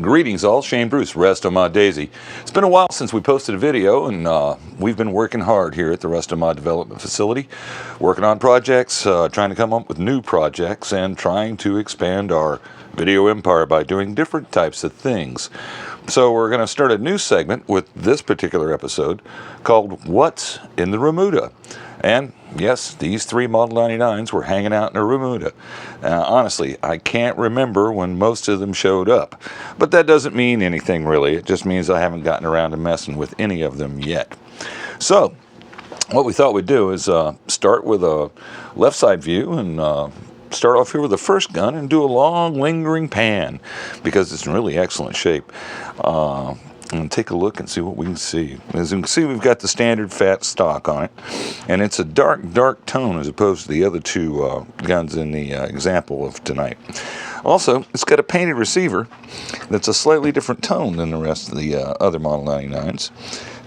Greetings all, Shane Bruce, Restomod Daisy. It's been a while since we posted a video, and we've been working hard here at the Restomod Development Facility, working on projects, trying to come up with new projects, and trying to expand our video empire by doing different types of things. So we're going to start a new segment with this particular episode called What's in the Remuda? And yes, these three Model 99s were hanging out in a Remuda. Honestly, I can't remember when most of them showed up. But that doesn't mean anything really. It just means I haven't gotten around to messing with any of them yet. So, what we thought we'd do is start with a left side view and start off here with the first gun and do a long lingering pan because it's in really excellent shape. And take a look and see what we can see. As you can see, we've got the standard fat stock on it, and it's a dark tone as opposed to the other two guns in the example of tonight. Also, it's got a painted receiver that's a slightly different tone than the rest of the other Model 99s.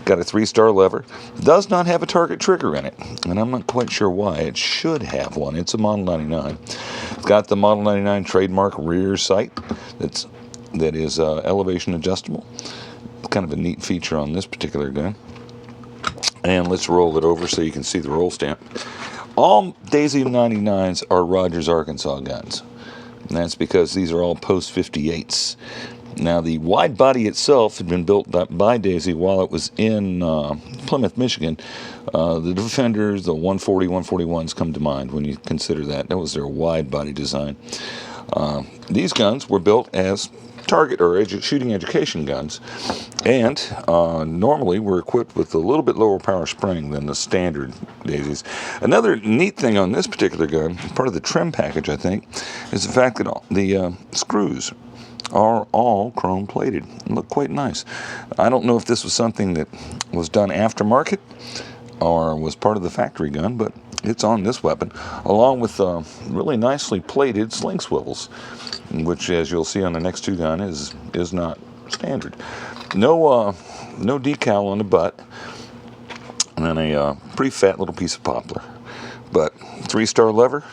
Got a 3-star lever. Does not have a target trigger in it, and I'm not quite sure why. It should have one. It's a Model 99. It's got the Model 99 trademark rear sight that is elevation adjustable. Kind of a neat feature on this particular gun. And let's roll it over so you can see the roll stamp. All Daisy 99s are Rogers, Arkansas guns. And that's because these are all post 58s. Now the wide body itself had been built by Daisy while it was in Plymouth, Michigan. The Defenders, the 140, 141s come to mind when you consider that. That was their wide body design. These guns were built as target or shooting education guns, and normally we're equipped with a little bit lower power spring than the standard Daisies. Another neat thing on this particular gun, part of the trim package I think, is the fact that the screws are all chrome plated and look quite nice. I don't know if this was something that was done aftermarket or was part of the factory gun, but it's on this weapon, along with really nicely plated sling swivels, which, as you'll see on the next two gun, is not standard. No decal on the butt, and then a pretty fat little piece of poplar. But 3-star lever,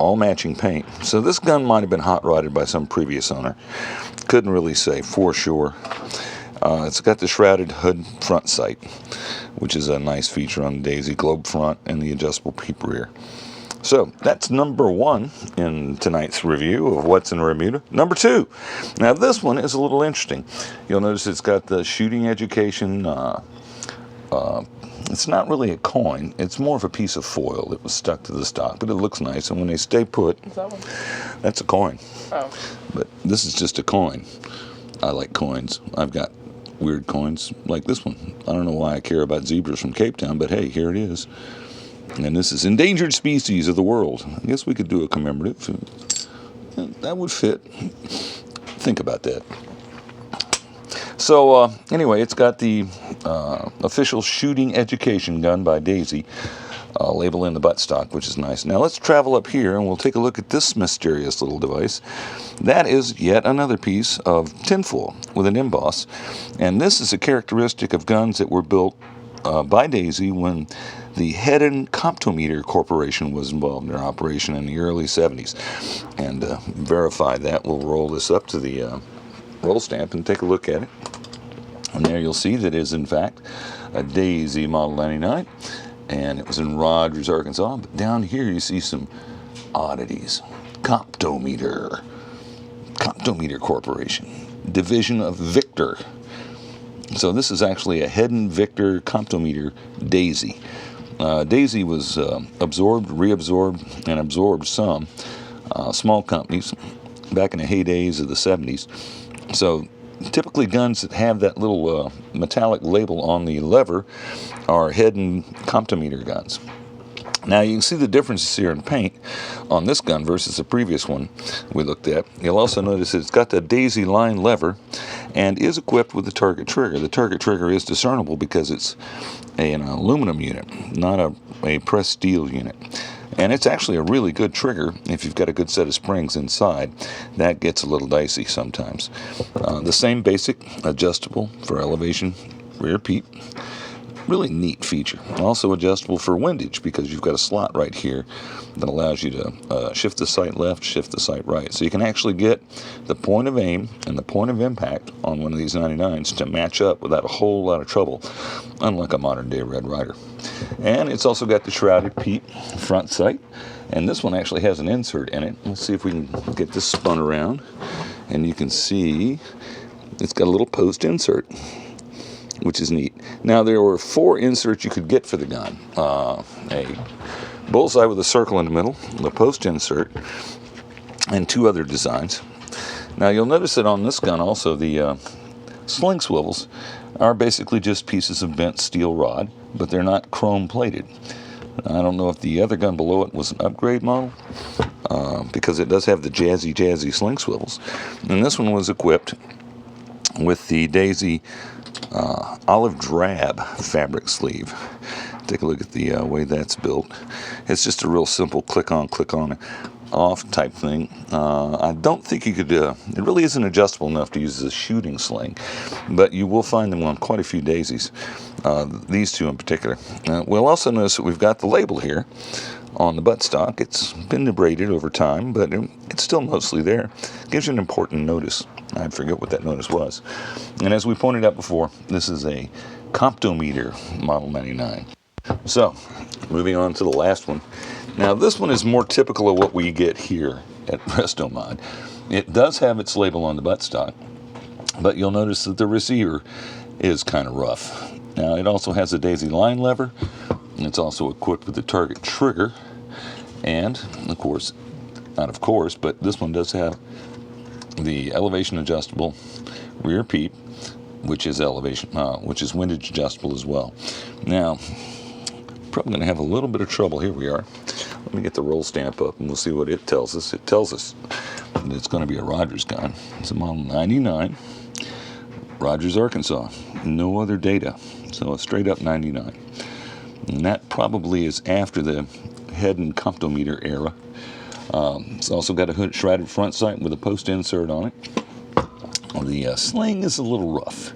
all matching paint. So this gun might have been hot rodded by some previous owner. Couldn't really say for sure. It's got the shrouded hood front sight, which is a nice feature on the Daisy, globe front and the adjustable peep rear. So that's number one in tonight's review of what's in Remuda. Number two, now this one is a little interesting. You'll notice it's got the shooting education. It's not really a coin. It's more of a piece of foil that was stuck to the stock, but it looks nice. And when they stay put, that's a coin. Oh. But this is just a coin. I like coins. I've got weird coins like this one. I don't know why I care about zebras from Cape Town, but hey, here it is. And this is endangered species of the world. I guess we could do a commemorative. That would fit. Think about that. So anyway, it's got the official shooting education gun by Daisy label in the buttstock, which is nice. Now let's travel up here and we'll take a look at this mysterious little device. That is yet another piece of tinfoil with an emboss. And this is a characteristic of guns that were built by Daisy when the Hedden Comptometer Corporation was involved in their operation in the early 70s. And verify that, we'll roll this up to the roll stamp and take a look at it. And there you'll see that it is in fact a Daisy Model 99, and it was in Rogers, Arkansas. But down here you see some oddities. Comptometer Corporation, division of Victor. So this is actually a Hedden Victor Comptometer Daisy. Daisy was absorbed, reabsorbed, and absorbed some small companies back in the heydays of the 70s. So typically guns that have that little metallic label on the lever are Hedden Comptometer guns. Now you can see the differences here in paint on this gun versus the previous one we looked at. You'll also notice it's got the Daisy line lever and is equipped with the target trigger. The target trigger is discernible because it's an aluminum unit, not a pressed steel unit. And it's actually a really good trigger if you've got a good set of springs inside. That gets a little dicey sometimes. The same basic adjustable for elevation rear peep. Really neat feature. Also adjustable for windage because you've got a slot right here that allows you to shift the sight left, shift the sight right. So you can actually get the point of aim and the point of impact on one of these 99's to match up without a whole lot of trouble, unlike a modern day Red Ryder. And it's also got the shrouded peep front sight, and this one actually has an insert in it. Let's see if we can get this spun around, and you can see it's got a little post insert, which is neat. Now, there were 4 inserts you could get for the gun. A bullseye with a circle in the middle, the post insert, and 2 other designs. Now, you'll notice that on this gun also the sling swivels are basically just pieces of bent steel rod, but they're not chrome plated. I don't know if the other gun below it was an upgrade model, because it does have the jazzy sling swivels. And this one was equipped with the Daisy olive drab fabric sleeve. Take a look at the way that's built. It's just a real simple click on off type thing. I don't think you could, it really isn't adjustable enough to use as a shooting sling, but you will find them on quite a few Daisies, these 2 in particular. We'll also notice that we've got the label here on the buttstock. It's been abraded over time, but it's still mostly there. It gives you an important notice. I forget what that notice was. And as we pointed out before, this is a Comptometer Model 99. So, moving on to the last one. Now, this one is more typical of what we get here at Restomod. It does have its label on the buttstock, but you'll notice that the receiver is kind of rough. Now, it also has a Daisy line lever, and it's also equipped with the target trigger, and, of course, not of course, but this one does have the elevation adjustable rear peep, which is windage adjustable as well. Now, probably going to have a little bit of trouble. Here we are. Let me get the roll stamp up and we'll see what it tells us. It tells us that it's going to be a Rogers gun. It's a Model 99, Rogers, Arkansas. No other data. So a straight up 99. And that probably is after the head and Comptometer era. It's also got a shrouded front sight with a post insert on it. The sling is a little rough,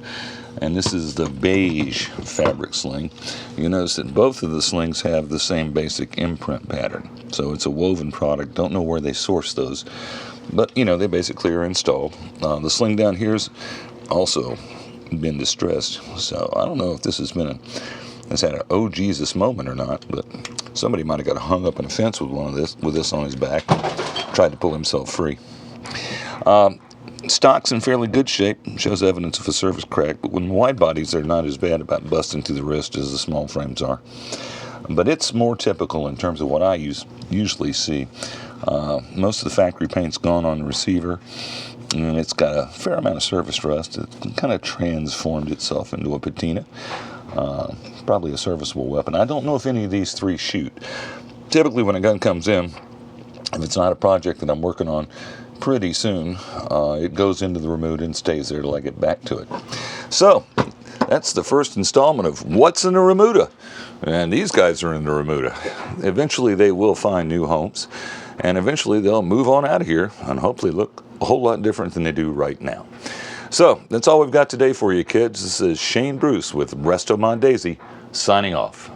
and this is the beige fabric sling. You notice that both of the slings have the same basic imprint pattern, so it's a woven product. Don't know where they source those, but you know, they basically are installed. The sling down here's also been distressed, so I don't know if this has had an oh Jesus moment or not, but somebody might have got hung up in a fence with this on his back, tried to pull himself free. Stock's in fairly good shape, shows evidence of a surface crack, but when wide bodies are not as bad about busting through the wrist as the small frames are. But it's more typical in terms of what I usually see. Most of the factory paint's gone on the receiver, and it's got a fair amount of surface rust. It kind of transformed itself into a patina. Probably a serviceable weapon. I don't know if any of these 3 shoot. Typically when a gun comes in, if it's not a project that I'm working on pretty soon, it goes into the Remuda and stays there till I get back to it. So, that's the first installment of What's in the Remuda? And these guys are in the Remuda. Eventually they will find new homes, and eventually they'll move on out of here and hopefully look a whole lot different than they do right now. So, that's all we've got today for you, kids. This is Shane Bruce with Restomod Daisy, signing off.